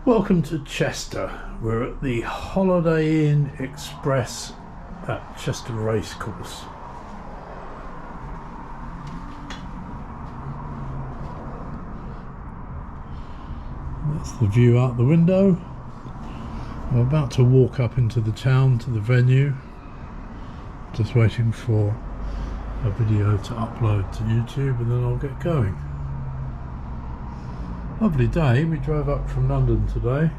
Welcome to Chester. We're at the Holiday Inn Express at Chester Racecourse. That's the view out the window. I'm about to walk up into the town to the venue. Just waiting for a video to upload to YouTube and then I'll get going. Lovely day. We drove up from London today,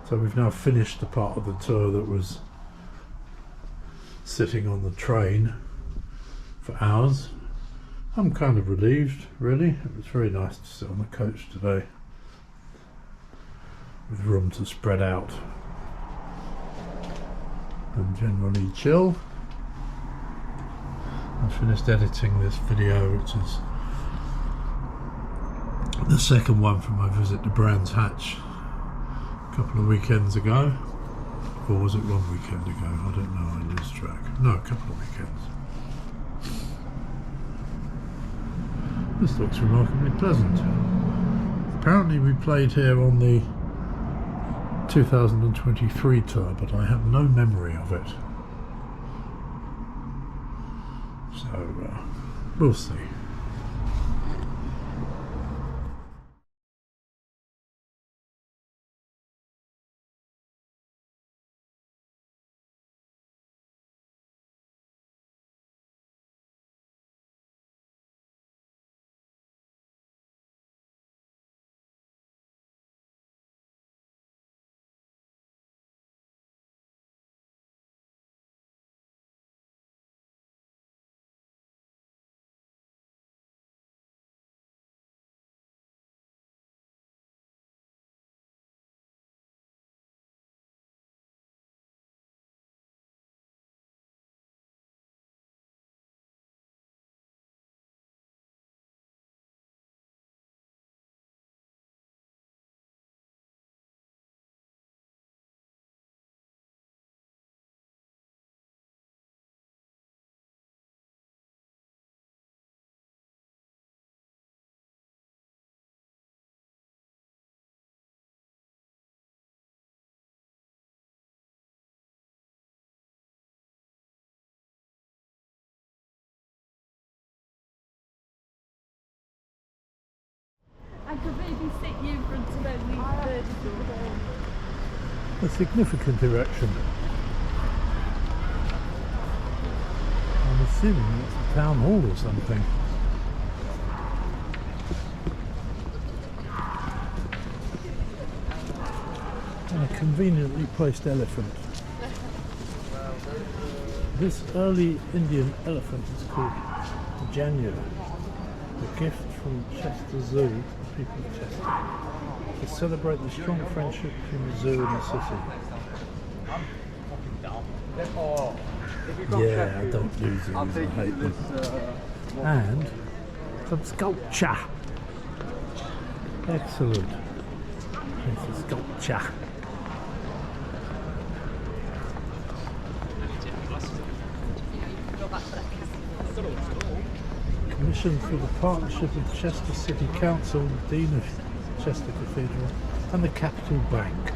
so we've now finished the part of the tour that was sitting on the train for hours. I'm kind of relieved, really. It was very nice to sit on the coach today with room to spread out and generally chill. I finished editing this video, which is the second one from my visit to Brands Hatch a couple of weekends ago. Or was it one weekend ago? I don't know, I lose track. No, a couple of weekends. This looks remarkably pleasant. Apparently we played here on the 2023 tour, but I have no memory of it. So, we'll see. I could maybe sit you in front of only A significant erection. I'm assuming it's a town hall or something. And a conveniently placed elephant. This early Indian elephant is called the Janu, a gift from Chester Zoo, the people of Chester, to celebrate the strong friendship between the zoo and the city. Yeah, I don't do zoos, I hate them. And some sculpture. Excellent. It's a sculpture. Commissioned through the partnership of Chester City Council, the Dean of Chester Cathedral and the Capital Bank,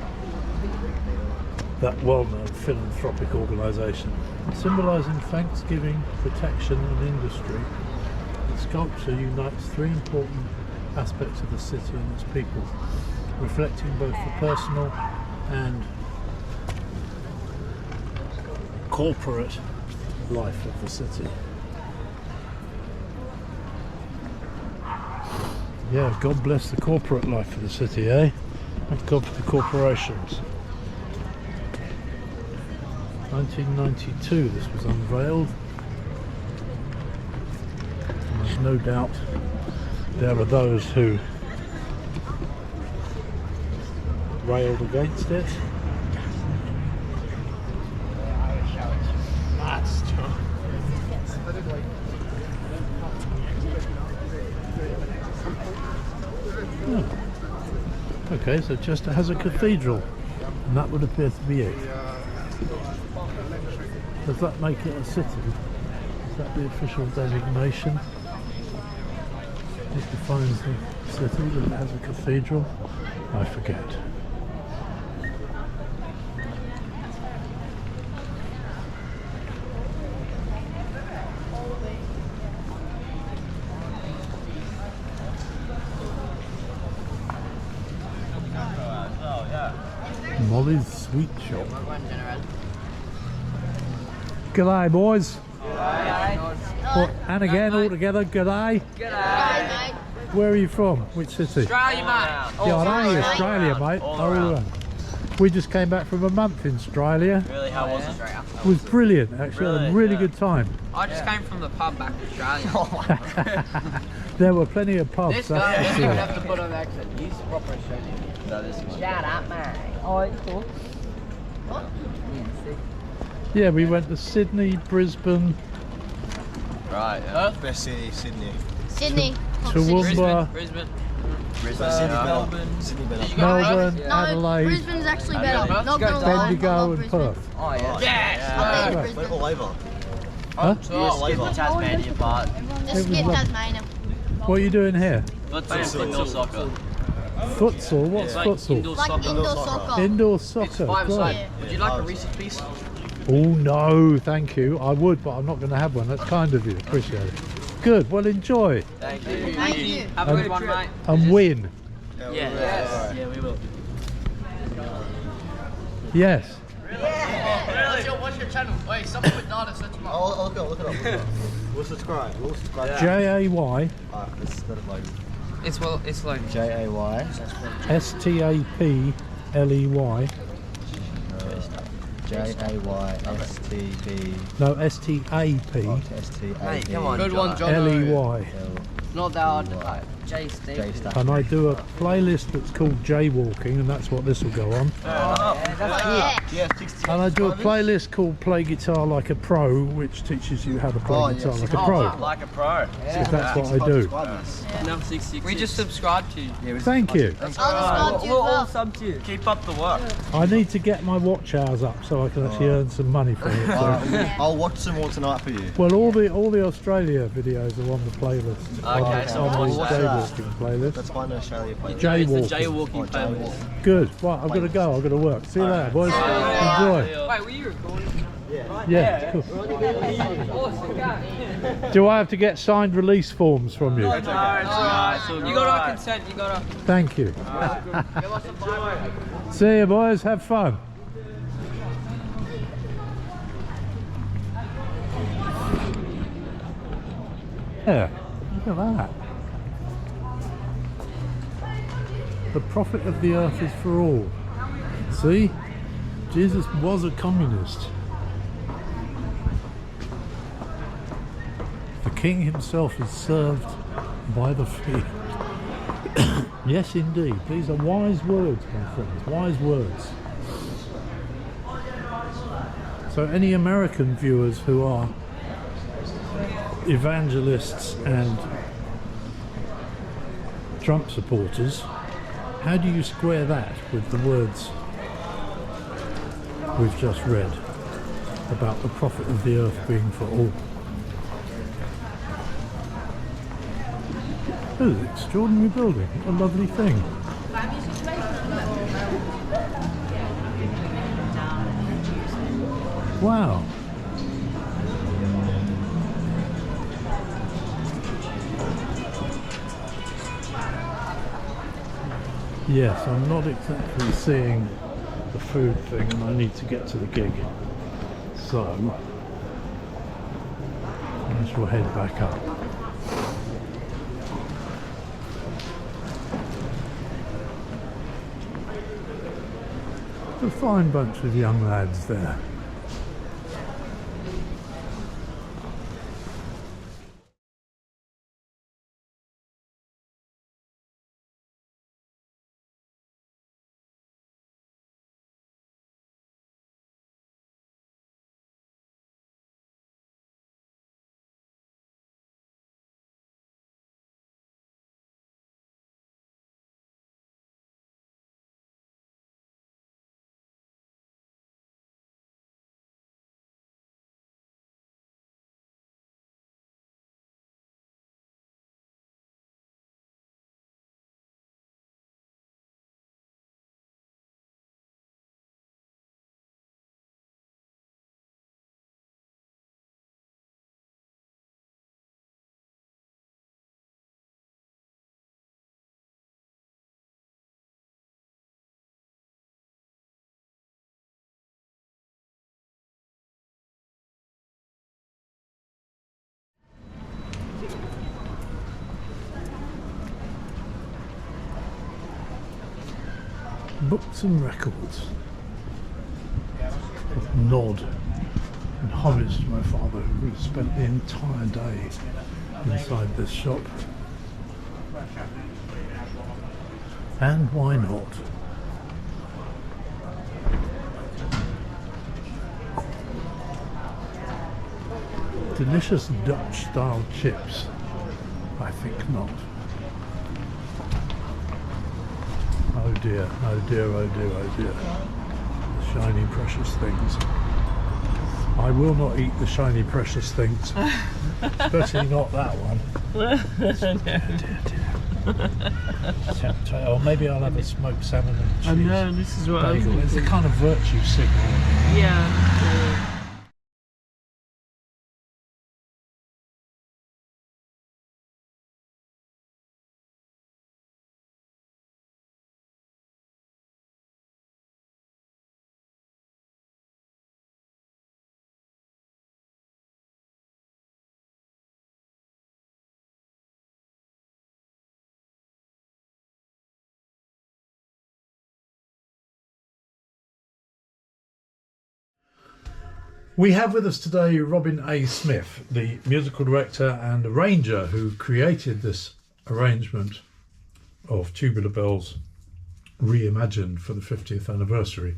that well-known philanthropic organisation. Symbolising thanksgiving, protection and industry, the sculpture unites three important aspects of the city and its people, reflecting both the personal and corporate life of the city. Yeah, God bless the corporate life of the city, eh? Thank God for the corporations. 1992 this was unveiled. And there's no doubt there are those who railed against it. That's true. Oh. Okay, so Chester has a cathedral, and that would appear to be it. Does that make it a city? Is that the official designation? It defines the city, that it has a cathedral. I forget. Molly's Sweet Shop. G'day, boys. Well, and again, all together, g'day. G'day. Where are you from? Which city? Australia, mate. Yeah, I know Australia, mate. Oh, we just came back from a month in Australia. Really? How was Australia? It was brilliant, actually. Had a really good time. I just came from the pub back in Australia. There were plenty of pubs. This guy that's doesn't for even sure. have to put on accent. He's proper Australian. No, this is shut up, mate. Oh, it's cool. What? Yeah, we went to Sydney, Brisbane, Right, yeah. Best city, Sydney. Sydney. Toowoomba, Brisbane. Sydney better. Sydney better. Melbourne, No, Adelaide, Brisbane's actually better. Not gonna lie. Bendigo I love and Brisbane. Perth. Oh, yeah. Yes! I love Went Brisbane. all over. Huh? All over. Tasmania part. Just skip Tasmania. What are you doing here? Indoor soccer. Futsal? What's futsal? Like indoor soccer. Indoor soccer. Five Great. side. Would you like a Reese's piece? Oh no, thank you. I would, but I'm not going to have one. That's kind of you. Appreciate it. Good. Well, enjoy Thank you. Thank you. Have a good one, mate. and win. Yes. Yeah, we will. Yes. What's your channel? Wait, someone with data search him up. I'll look it up. We'll subscribe. Jay Alright, let's spell it like It's like Jay. Stapley. Jaystp. No, STAP. Hey, come on. Good one, John. LEY. Not that hard. Jay Steve. And I do a playlist that's called Jaywalking, and that's what this will go on. Yeah. Yeah, 60. And I do a playlist called Play Guitar Like a Pro, which teaches you how to play guitar like a pro. Like a pro. So that's what I do. No, 666. We just subscribed to you. Thank you. I'll subscribe to you as well. sub to you. Keep up the work. I need to get my watch hours up so I can actually earn some money from it. So. I'll watch some more tonight for you. Well, all the Australia videos are on the playlist. Okay, so on the what's that? Jaywalking playlist. Let's find an Australia place. Jaywalking. It's a jaywalking playlist. Good. Right, I've got to go. I've got to work. See you later, boys. Enjoy. Wait, were you recording? Yeah. Cool. Do I have to get signed release forms from you? No, it's alright. You got our consent. You got our. Thank you. See you, boys. Have fun. Yeah, look at that. The profit of the earth is for all. See? Jesus was a communist. The king himself is served by the field. Yes, indeed. These are wise words, my friends. Wise words. So any American viewers who are evangelists and Trump supporters, how do you square that with the words we've just read about the profit of the earth being for all? Oh, an extraordinary building. What a lovely thing. Wow. Yes, I'm not exactly seeing the food thing, and I need to get to the gig. So, I shall head back up. A fine bunch of young lads there. books and records. Nod and homage to my father, who spent the entire day inside this shop. And why not? Delicious Dutch style chips? I think not. Oh dear, oh dear, oh dear, oh dear. The shiny precious things. I will not eat the shiny precious things. Especially not that one. Or maybe I'll have a smoked salmon and cheese. I know, this is what I was bagel. It's a thinking. kind of virtue signal. Yeah. We have with us today Robin A. Smith, the musical director and arranger who created this arrangement of Tubular Bells reimagined for the 50th anniversary,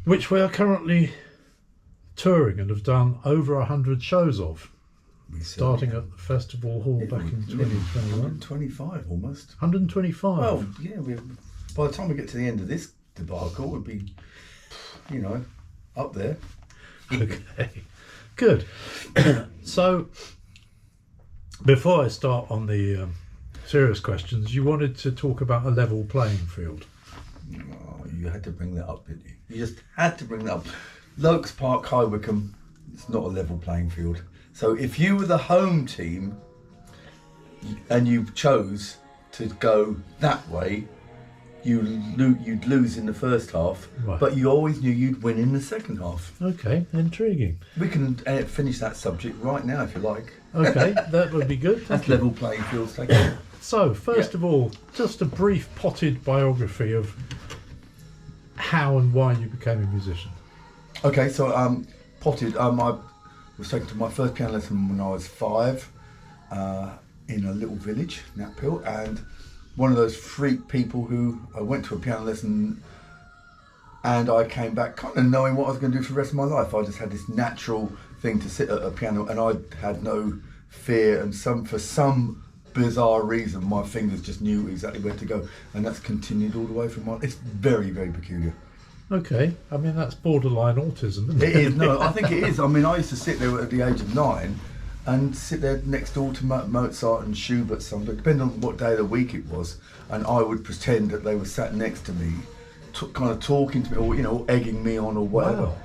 which we are currently touring and have done over 100 shows of, starting at the Festival Hall back in 2021. 125 almost. 125. Well, yeah, by the time we get to the end of this debacle, we'll be, up there. Okay, good. So, before I start on the serious questions, you wanted to talk about a level playing field. Oh, you had to bring that up, didn't you? You just had to bring that up. Lokes Park, High Wycombe, it's not a level playing field. So if you were the home team and you chose to go that way, you'd lose in the first half, Right. but you always knew you'd win in the second half. Okay, intriguing. We can finish that subject right now if you like. Okay, that would be good. That's level playing fields taken. So, first of all, just a brief potted biography of how and why you became a musician. Okay, so potted. I was taken to my first piano lesson when I was 5 in a little village, Knaphill, and one of those freak people who I went to a piano lesson and I came back kind of knowing what I was going to do for the rest of my life. I just had this natural thing to sit at a piano and I had no fear, and for some bizarre reason my fingers just knew exactly where to go, and that's continued all the way from it's very, very peculiar. Okay, I mean that's borderline autism, isn't it? It is, no, I think it is. I mean, I used to sit there at the age of 9 and sit there next door to Mozart and Schubert, depending on what day of the week it was, and I would pretend that they were sat next to me, kind of talking to me, or egging me on, or whatever. Wow.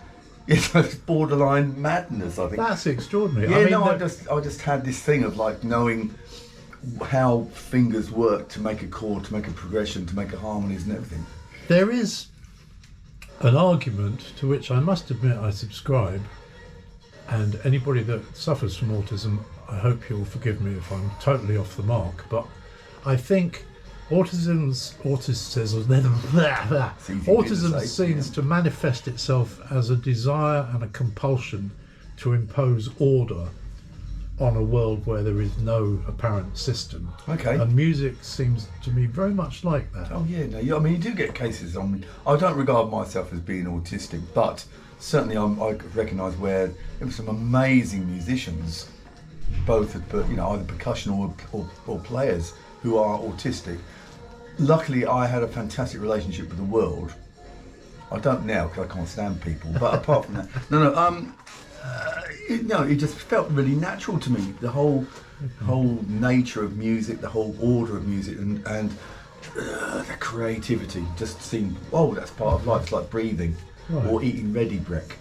It's borderline madness, I think. That's extraordinary. Yeah, I mean, I just had this thing of like knowing how fingers work to make a chord, to make a progression, to make a harmonies and everything. there is an argument to which I must admit I subscribe, and anybody that suffers from autism, I hope you'll forgive me if I'm totally off the mark, but I think autism seems to manifest itself as a desire and a compulsion to impose order on a world where there is no apparent system. Okay. And music seems to me very much like that. Oh yeah, no, I mean you do get cases. I mean, I don't regard myself as being autistic, but certainly I recognise where there were some amazing musicians, both either percussion or players who are autistic. Luckily, I had a fantastic relationship with the world. I don't now because I can't stand people. But apart from that, it just felt really natural to me. The whole nature of music, the whole order of music, and the creativity just seemed, that's part of life. It's like breathing, Right. or eating ready break.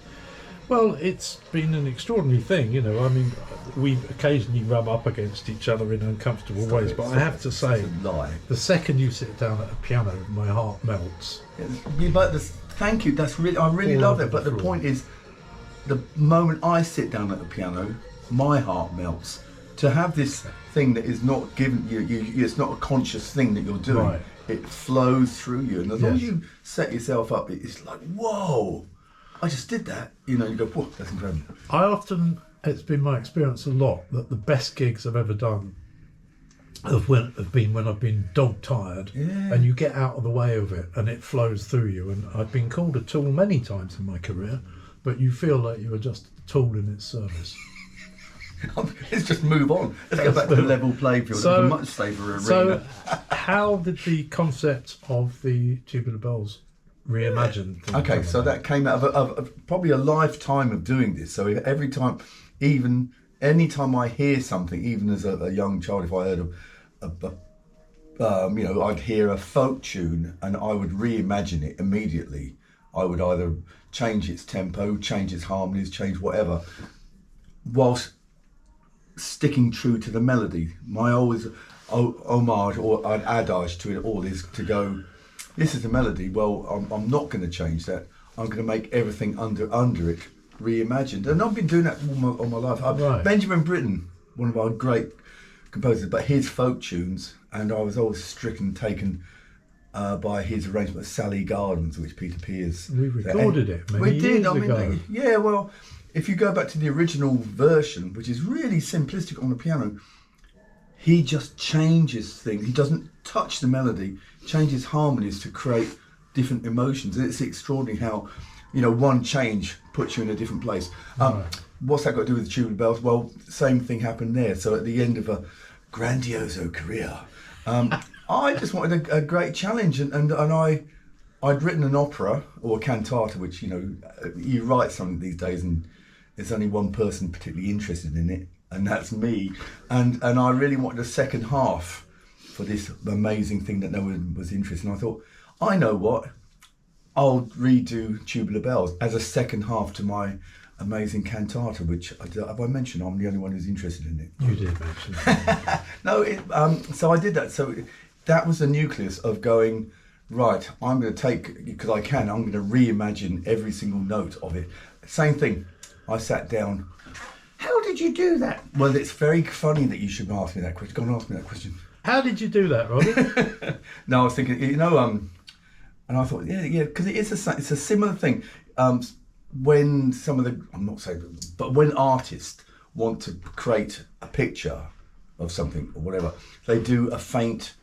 Well, it's been an extraordinary thing, I mean, we occasionally rub up against each other in uncomfortable ways, but I have to say, It's a lie. the second you sit down at a piano, my heart melts. Yeah, but thank you. That's really, I really All love over it. But the the floor. point is, the moment I sit down at the piano, my heart melts. To have this thing that is not given you, it's not a conscious thing that you're doing. Right. it flows through you, and as long as Yes. you set yourself up, it's like, whoa, I just did that. You know, you go, whoa, that's incredible. It's been my experience a lot that the best gigs I've ever done have been when I've been dog tired, Yeah. and you get out of the way of it and it flows through you. And I've been called a tool many times in my career, but you feel like you are just a tool in its service. Let's just move on. Let's go back to the level playing field. So- It's a much safer arena. So, how did the concept of the Tubular Bells reimagined thing Okay, come so about? that came out of probably a lifetime of doing this. So every time, even any time I hear something, even as a young child, if I heard you know, I'd hear a folk tune and I would reimagine it immediately. I would either change its tempo, change its harmonies, change whatever, whilst sticking true to the melody. My always homage or an adage to it all is to go, this is the melody, well, I'm not going to change that. I'm going to make everything under it reimagined. And I've been doing that all my life. Right. Benjamin Britten, one of our great composers, but his folk tunes, and I was always taken by his arrangement of Sally Gardens, which Peter Pears... We recorded it many We did, years I mean, ago. yeah, well, if you go back to the original version, which is really simplistic on the piano, he just changes things. He doesn't touch the melody, changes harmonies to create different emotions. It's extraordinary how, you know, one change puts you in a different place. Right. What's that got to do with the Tubular Bells? Well, same thing happened there. So at the end of a grandioso career, I just wanted a great challenge, and I'd written an opera or a cantata, which, you know, you write something these days and there's only one person particularly interested in it, and that's me. And I really wanted a second half for this amazing thing that no one was interested in. I thought, I know what, I'll redo Tubular Bells as a second half to my amazing cantata, which have I mentioned I'm the only one who's interested in it. You did mention that. No, so I did that. So that was the nucleus of going, right, I'm going to take, because I'm going to reimagine every single note of it. Same thing. I sat down. How did you do that? Well, it's very funny that you should ask me that question. Go and ask me that question. How did you do that, Robbie? No, I was thinking, you know, and I thought, yeah, because it's a similar thing. When some of the, I'm not saying, but when artists want to create a picture of something or whatever, they do a faint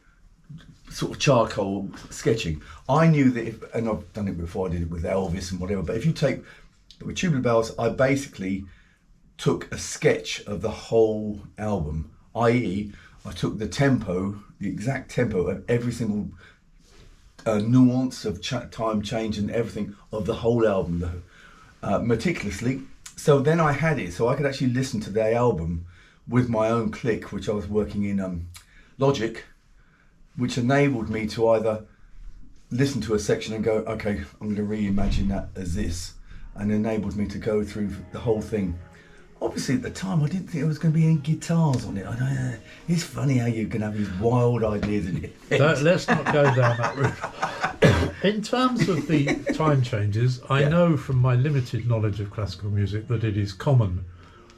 sort of charcoal sketching. I knew that, and I've done it before, I did it with Elvis and whatever, but if you take, with Tubular Bells, I basically took a sketch of the whole album, i.e. I took the tempo, the exact tempo of every single nuance of time change and everything of the whole album meticulously. So then I had it, so I could actually listen to the album with my own click, which I was working in Logic, which enabled me to either listen to a section and go, okay, I'm going to reimagine that as this, and enabled me to go through the whole thing. Obviously at the time I didn't think there was going to be any guitars on it. I know, it's funny how you can have these wild ideas in your head. Let's not go down that route. In terms of the time changes, I know from my limited knowledge of classical music that it is common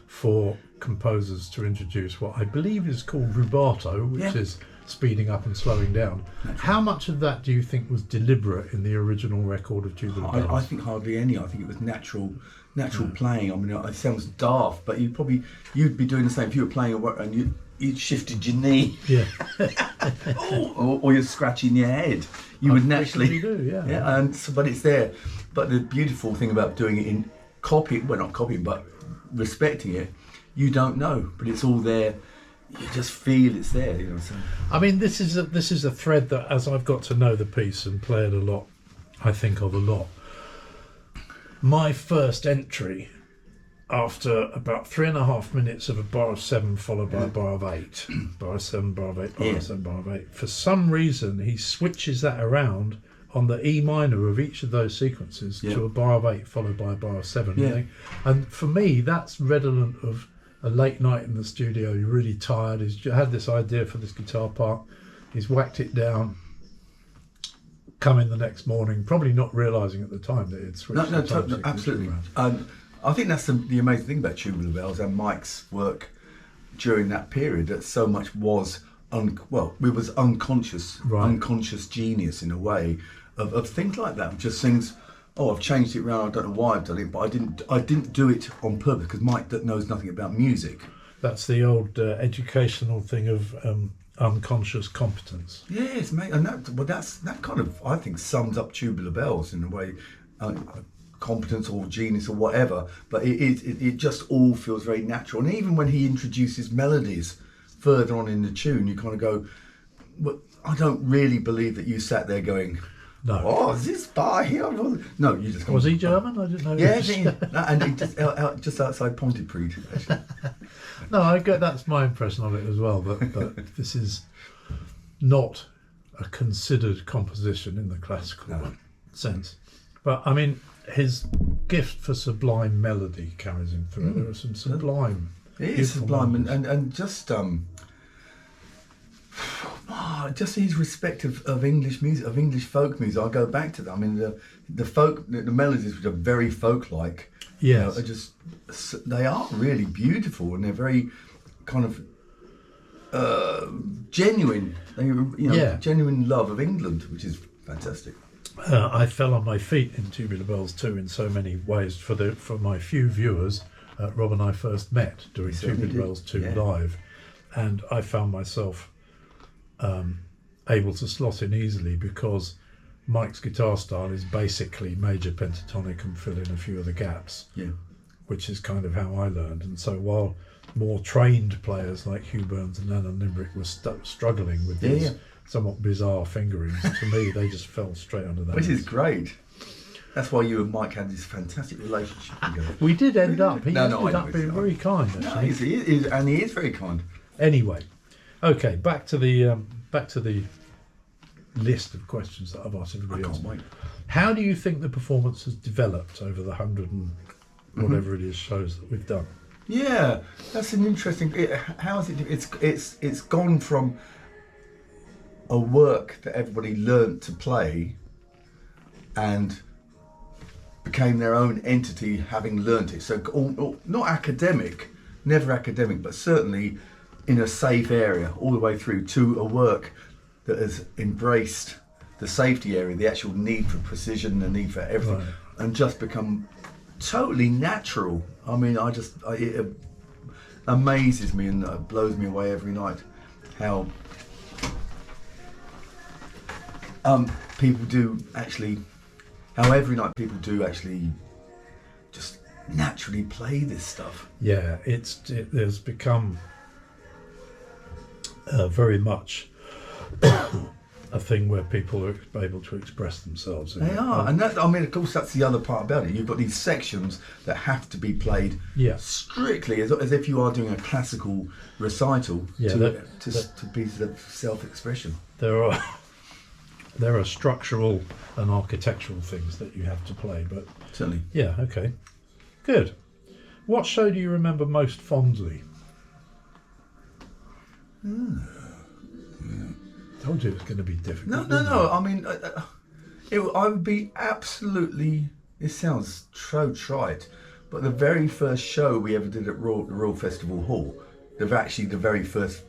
for composers to introduce what I believe is called rubato, which is speeding up and slowing down. How much of that do you think was deliberate in the original record of Tubular Bells? I think hardly any. I think it was natural playing. I mean, it sounds daft, but you'd be doing the same if you were playing and you shifted your knee, Yeah. or you're scratching your head. You would naturally do, yeah. Yeah, and so, but it's there. But the beautiful thing about doing it in not copying, but respecting it, you don't know, but it's all there. You just feel it's there, you know. So. I mean, this is a thread that, as I've got to know the piece and play it a lot, I think of a lot. My first entry, after about 3.5 minutes of a bar of 7 followed by a bar of 8, bar of 7, bar of 8, bar of 7, bar of 8. For some reason, he switches that around on the E minor of each of those sequences to a bar of 8 followed by a bar of 7. Yeah. And for me, that's redolent of a late night in the studio. You're really tired. He's had this idea for this guitar part. He's whacked it down. Come in the next morning, probably not realising at the time that it's switched. No, absolutely. I think that's the amazing thing about Tubular Bells and Mike's work during that period. That so much was we was unconscious, Right. unconscious genius in a way of things like that. Just things. Oh, I've changed it around. I don't know why I've done it, but I didn't do it on purpose because Mike that knows nothing about music. That's the old educational thing of unconscious competence. Yes, mate, and that kind of I think sums up Tubular Bells in a way, competence or genius or whatever. But it just all feels very natural, and even when he introduces melodies further on in the tune, you kind of go, "Well, I don't really believe that you sat there going." No. Oh, is this bar here? No, you just. Was he German? I didn't know. Yeah, and he just outside Pontypridd. Actually. No, I get that's my impression of it as well. But this is not a considered composition in the classical sense. But I mean, his gift for sublime melody carries him through. There are some sublime. It is beautiful sublime, melodies. and just his respect of English music, of English folk music. I go back to that. I mean, the melodies, which are very folk-like, Yes. are just they are really beautiful, and they're very kind of genuine. Genuine love of England, which is fantastic. I fell on my feet in Tubular Bells too in so many ways. For my few viewers, Rob and I first met during certainly Tubular did. Bells 2 Yeah. live, and I found myself able to slot in easily because Mike's guitar style is basically major pentatonic and fill in a few of the gaps, Yeah. which is kind of how I learned. And so while more trained players like Hugh Burns and Alan Limbrick were struggling with these somewhat bizarre fingerings, to me they just fell straight under that. Which is great. That's why you and Mike had this fantastic relationship together. We did end up. He No, ended I up know, being it's very kind, No, actually. he is very kind. Anyway, okay, back to the list of questions that I've asked I everybody else. can't wait. How do you think the performance has developed over the 100 and whatever it is shows that we've done? Yeah, that's an interesting. How is it? It's gone from a work that everybody learnt to play, and became their own entity, having learnt it. So not academic, never academic, but certainly in a safe area all the way through to a work that has embraced the safety area, the actual need for precision, the need for everything, Right. and just become totally natural. I mean, it amazes me and blows me away every night how people do actually, how every night people do actually just naturally play this stuff. Yeah, it has become very much a thing where people are able to express themselves. They are, and that, I mean, of course, that's the other part about it. You've got these sections that have to be played strictly as if you are doing a classical recital to be the self-expression. There are structural and architectural things that you have to play, but Certainly. yeah, okay, good. What show do you remember most fondly? Told you it was going to be difficult. No. I mean, I would be absolutely. This sounds so trite, but the very first show we ever did at the Royal Festival Hall, the very first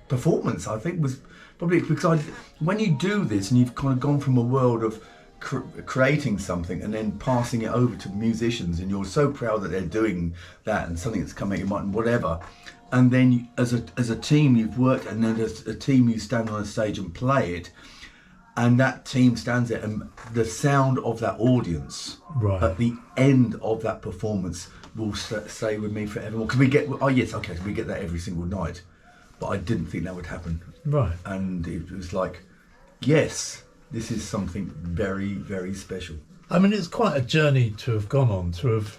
performance, I think, was probably because when you do this and you've kind of gone from a world of creating something and then passing it over to musicians, and you're so proud that they're doing that and something that's coming out your mind and whatever. And then as a team you've worked, and then as a team you stand on a stage and play it, and that team stands there, and the sound of that audience at the end of that performance will stay with me forevermore. Because we get, we get that every single night, but I didn't think that would happen. Right. And it was like, yes, this is something very, very special. I mean, it's quite a journey to have gone on, to have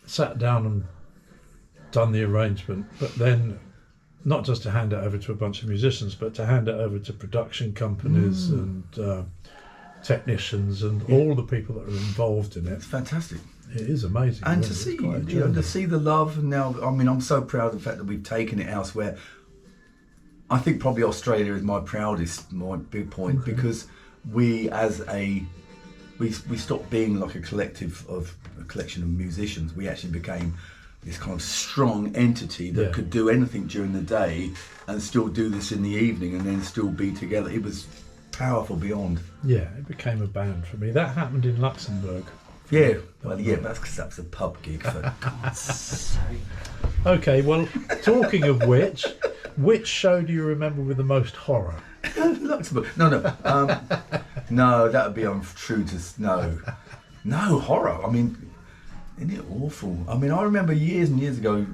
sat down and done the arrangement, but then not just to hand it over to a bunch of musicians, but to hand it over to production companies and technicians and all the people that are involved in it. It's fantastic. It is amazing. And really. to see the love, and now, I mean, I'm so proud of the fact that we've taken it elsewhere. I think probably Australia is my big point, because we stopped being like a collection of musicians. We actually became this kind of strong entity that could do anything during the day and still do this in the evening and then still be together. It was powerful beyond. Yeah, it became a band for me. That happened in Luxembourg. Yeah, well, yeah, that's because that was a pub gig, for God's sake. Okay, well, talking of which show do you remember with the most horror? Luxembourg. No, no, that would be untrue to no horror. I mean, isn't it awful? I mean, I remember years and years ago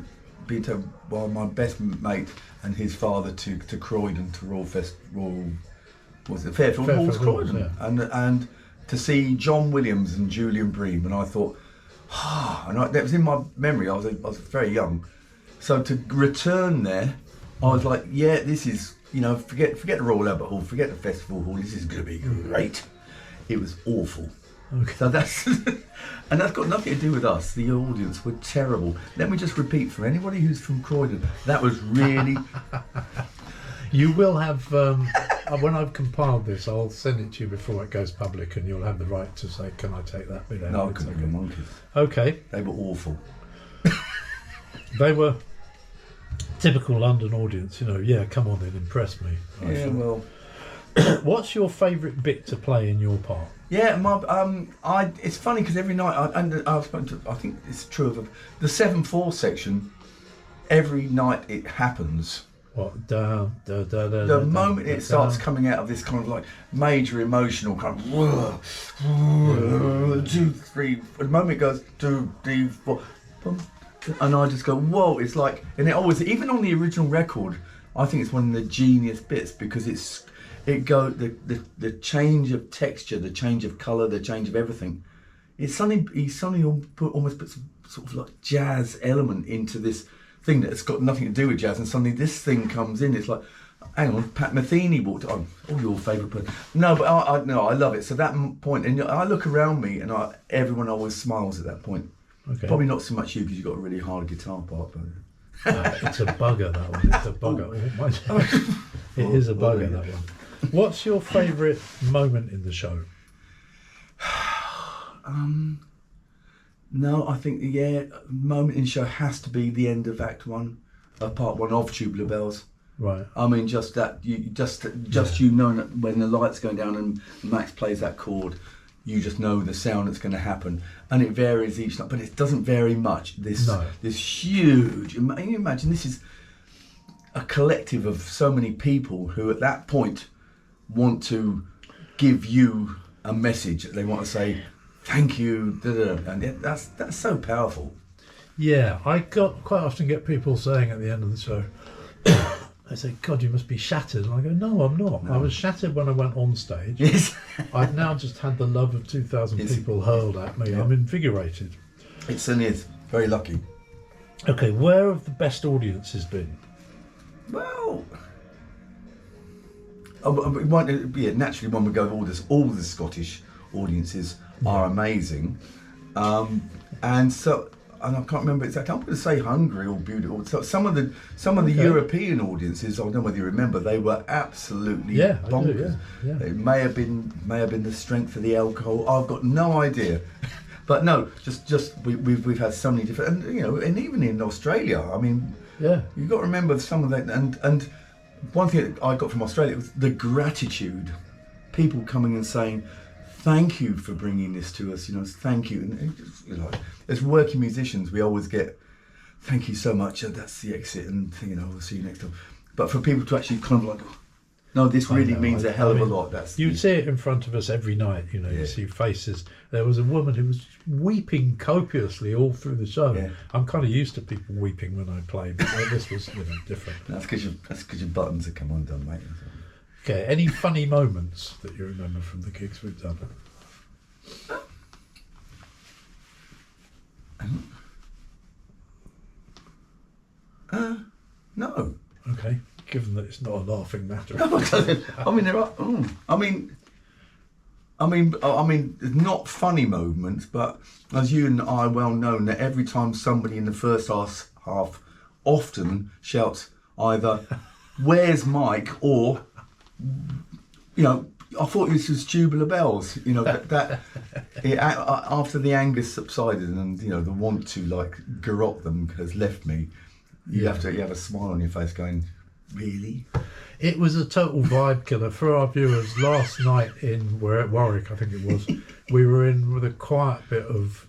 being told by my best mate and his father to Croydon to Fairfield Halls, Croydon, yeah. and to see John Williams and Julian Bream, and I thought, that was in my memory. I was very young, so to return there, I was like, yeah, this is, forget the Royal Albert Hall, forget the Festival Hall. This is going to be great. It was awful. Okay. So that's and that's got nothing to do with us. The audience were terrible. Let me just repeat for anybody who's from Croydon, that was really. You will have, when I've compiled this, I'll send it to you before it goes public, and you'll have the right to say, can I take that bit out? No, I couldn't be monkeys. Okay. They were awful. They were typical London audience, yeah, come on then, impress me. Yeah, well. What's your favourite bit to play in your part? Yeah, it's funny because every night, I think it's true of the 7/4 section, every night it happens. What? The moment it starts coming out of this kind of like major emotional kind of 2, 3, the moment it goes 2, 3, 4, and I just go, whoa! It's like, and it always, even on the original record, I think it's one of the genius bits because the change of texture, the change of colour, the change of everything. He suddenly almost puts sort of like jazz element into this thing that's got nothing to do with jazz, and suddenly this thing comes in. It's like, hang on, Pat Metheny walked on. Oh, your favourite person. No, but I love it. So that point, and I look around me, and everyone always smiles at that point. Okay. Probably not so much you because you've got a really hard guitar part, but it's a bugger, that one. It's a bugger. It is a bugger, that one. What's your favourite moment in the show? No, I think moment in the show has to be the end of Act 1, Part 1 of Tubular Bells. Right. I mean, just that you know that when the light's going down and Max plays that chord, you just know the sound that's going to happen, and it varies each night, but it doesn't vary much. This huge. Can you imagine? This is a collective of so many people who, at that point, want to give you a message. They want to say thank you, and that's so powerful. Yeah, I quite often get people saying at the end of the show, they say, God, you must be shattered. And I go, no, I'm not. No. I was shattered when I went on stage. Yes. I've now just had the love of 2,000 people hurled at me. Yeah. I'm invigorated. It certainly is. Very lucky. Okay, where have the best audiences been? Well, naturally when we go all the Scottish audiences are amazing. And I can't remember exactly. I'm going to say Hungary or beautiful. So some of the European audiences, I don't know whether you remember, they were absolutely bonkers. Yeah. It may have been the strength of the alcohol. I've got no idea, but no, just we've had so many different, and even in Australia. I mean, you've got to remember some of that. And one thing that I got from Australia was the gratitude, people coming and saying, thank you for bringing this to us, thank you. And as working musicians, we always get, thank you so much, that's the exit, and we'll see you next time. But for people to actually kind of like, no, this really means a hell of a lot. You'd see it in front of us every night, you see faces. There was a woman who was weeping copiously all through the show. Yeah. I'm kind of used to people weeping when I play, but this was different. That's because your buttons have come undone, mate. Okay, any funny moments that you remember from the gigs we've done? No. Okay, given that it's not a laughing matter. I mean, there are. I mean, not funny moments, but as you and I well know, that every time somebody in the first half often shouts either "Where's Mike?" or I thought this was Tubular Bells. You know after the anger subsided and the want to like garrote them has left me. You have a smile on your face, going, really? It was a total vibe killer for our viewers. Last night we're at Warwick, I think it was. We were in with a quiet bit of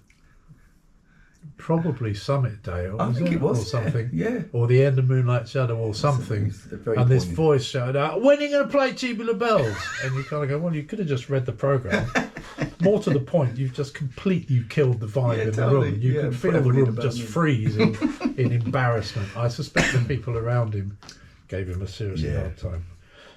probably Summit Day, I think it was, or something. yeah. Or the End of Moonlight Shadow, or something. And this poignant voice shouted out, "When are you going to play Tubular Bells?" And you kind of go, "Well, you could have just read the programme." More to the point, you've just completely killed the vibe in totally. the room. You can feel the room just freeze in embarrassment. I suspect the people around him gave him a seriously hard time.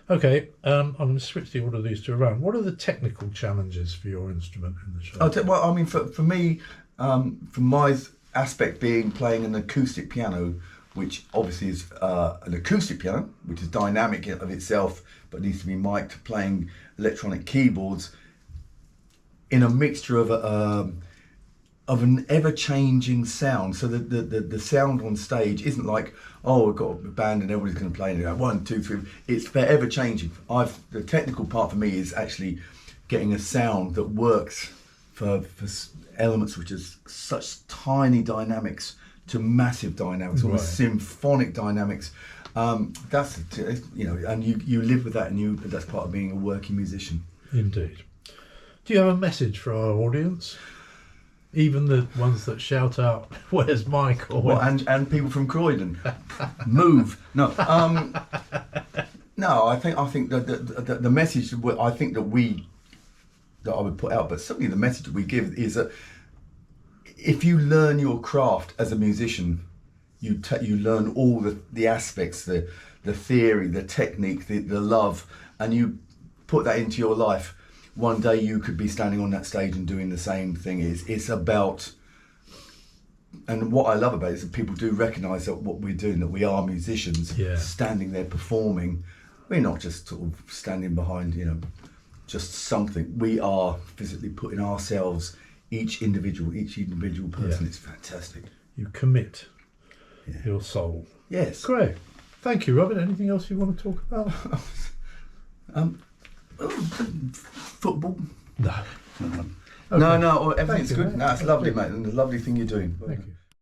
Okay, I'm going to switch the order of these two around. What are the technical challenges for your instrument in the show? Well, I mean, for me, from my aspect being playing an acoustic piano, which obviously is an acoustic piano, which is dynamic of itself, but needs to be mic'd, playing electronic keyboards in a mixture of an ever-changing sound. So the sound on stage isn't like, oh, we've got a band and everybody's going to play it. 1, 2, 3. It's forever changing. The technical part for me is actually getting a sound that works for elements which is such tiny dynamics to massive dynamics, almost symphonic dynamics. That's and you live with that, and that's part of being a working musician. Indeed. Do you have a message for our audience? Even the ones that shout out, "Where's Mike?" Or and people from Croydon, move. No, no. I think that the message that I would put out, but certainly the message that we give is that if you learn your craft as a musician, you learn all the aspects, the theory, the technique, the love, and you put that into your life. One day you could be standing on that stage and doing the same thing. It's about, and what I love about it is that people do recognise that what we're doing, that we are musicians, standing there performing. We're not just sort of standing behind, just something. We are physically putting ourselves, each individual person. It's fantastic. You commit your soul. Yes. Great. Thank you, Robin. Anything else you want to talk about? Football? No. Okay. No, everything's good. No, it's lovely, mate, and the lovely thing you're doing. Thank you.